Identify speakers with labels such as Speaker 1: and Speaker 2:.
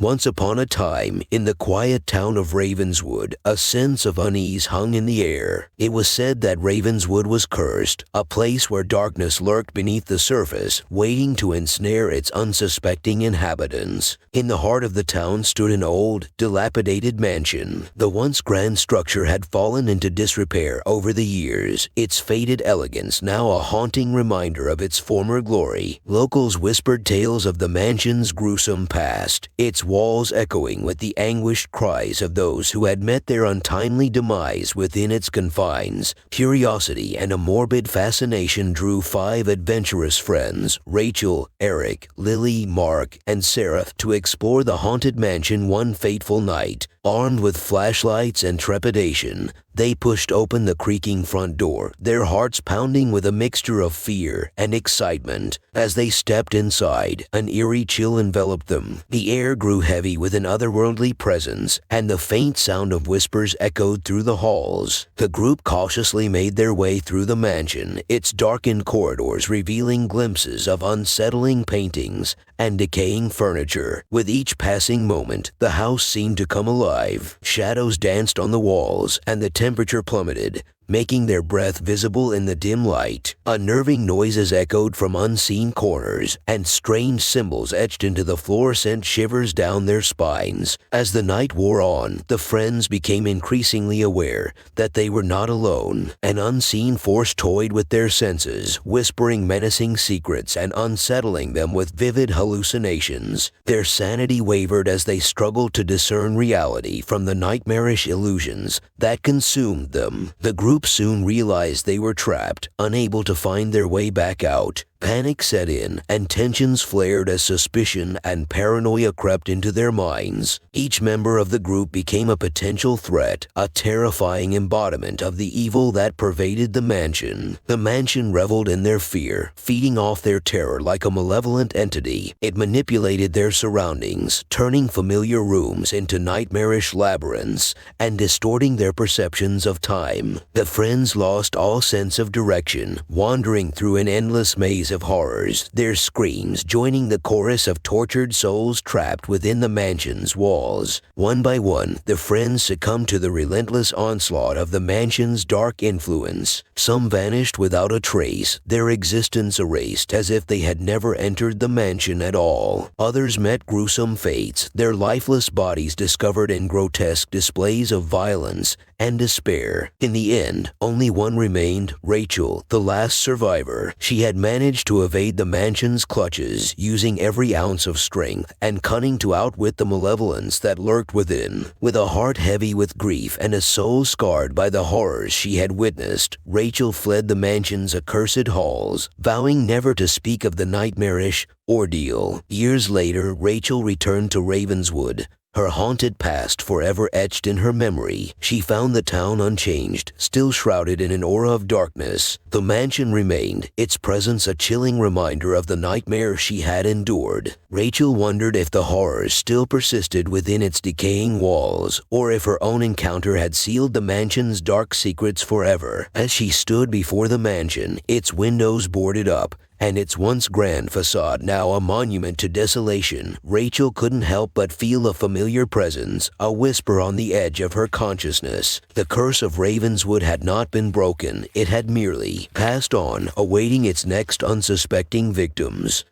Speaker 1: Once upon a time, in the quiet town of Ravenswood, a sense of unease hung in the air. It was said that Ravenswood was cursed, a place where darkness lurked beneath the surface, waiting to ensnare its unsuspecting inhabitants. In the heart of the town stood an old, dilapidated mansion. The once grand structure had fallen into disrepair over the years, its faded elegance now a haunting reminder of its former glory. Locals whispered tales of the mansion's gruesome past, its walls echoing with the anguished cries of those who had met their untimely demise within its confines. Curiosity and a morbid fascination drew 5 adventurous friends, Rachel, Eric, Lily, Mark, and Sarah, to explore the haunted mansion one fateful night. Armed with flashlights and trepidation, they pushed open the creaking front door, their hearts pounding with a mixture of fear and excitement. As they stepped inside, an eerie chill enveloped them. The air grew heavy with an otherworldly presence, and the faint sound of whispers echoed through the halls. The group cautiously made their way through the mansion, its darkened corridors revealing glimpses of unsettling paintings and decaying furniture. With each passing moment, the house seemed to come alive. Shadows danced on the walls, and the temperature plummeted, making their breath visible in the dim light. Unnerving noises echoed from unseen corners, and strange symbols etched into the floor sent shivers down their spines. As the night wore on, the friends became increasingly aware that they were not alone. An unseen force toyed with their senses, whispering menacing secrets and unsettling them with vivid hallucinations. Their sanity wavered as they struggled to discern reality from the nightmarish illusions that consumed them. The group soon realized they were trapped, unable to find their way back out. Panic set in, and tensions flared as suspicion and paranoia crept into their minds. Each member of the group became a potential threat, a terrifying embodiment of the evil that pervaded the mansion. The mansion reveled in their fear, feeding off their terror like a malevolent entity. It manipulated their surroundings, turning familiar rooms into nightmarish labyrinths and distorting their perceptions of time. The friends lost all sense of direction, wandering through an endless maze of horrors, their screams joining the chorus of tortured souls trapped within the mansion's walls. One by one, the friends succumbed to the relentless onslaught of the mansion's dark influence. Some vanished without a trace, their existence erased as if they had never entered the mansion at all. Others met gruesome fates, their lifeless bodies discovered in grotesque displays of violence and despair. In the end, only one remained, Rachel, the last survivor. She had managed to evade the mansion's clutches, using every ounce of strength and cunning to outwit the malevolence that lurked within. With a heart heavy with grief and a soul scarred by the horrors she had witnessed, Rachel fled the mansion's accursed halls, vowing never to speak of the nightmarish ordeal. Years later, Rachel returned to Ravenswood, her haunted past forever etched in her memory. She found the town unchanged, still shrouded in an aura of darkness. The mansion remained, its presence a chilling reminder of the nightmare she had endured. Rachel wondered if the horrors still persisted within its decaying walls, or if her own encounter had sealed the mansion's dark secrets forever. As she stood before the mansion, its windows boarded up, and its once grand facade now a monument to desolation, Rachel couldn't help but feel a familiar presence, a whisper on the edge of her consciousness. The curse of Ravenswood had not been broken, it had merely passed on, awaiting its next unsuspecting victims.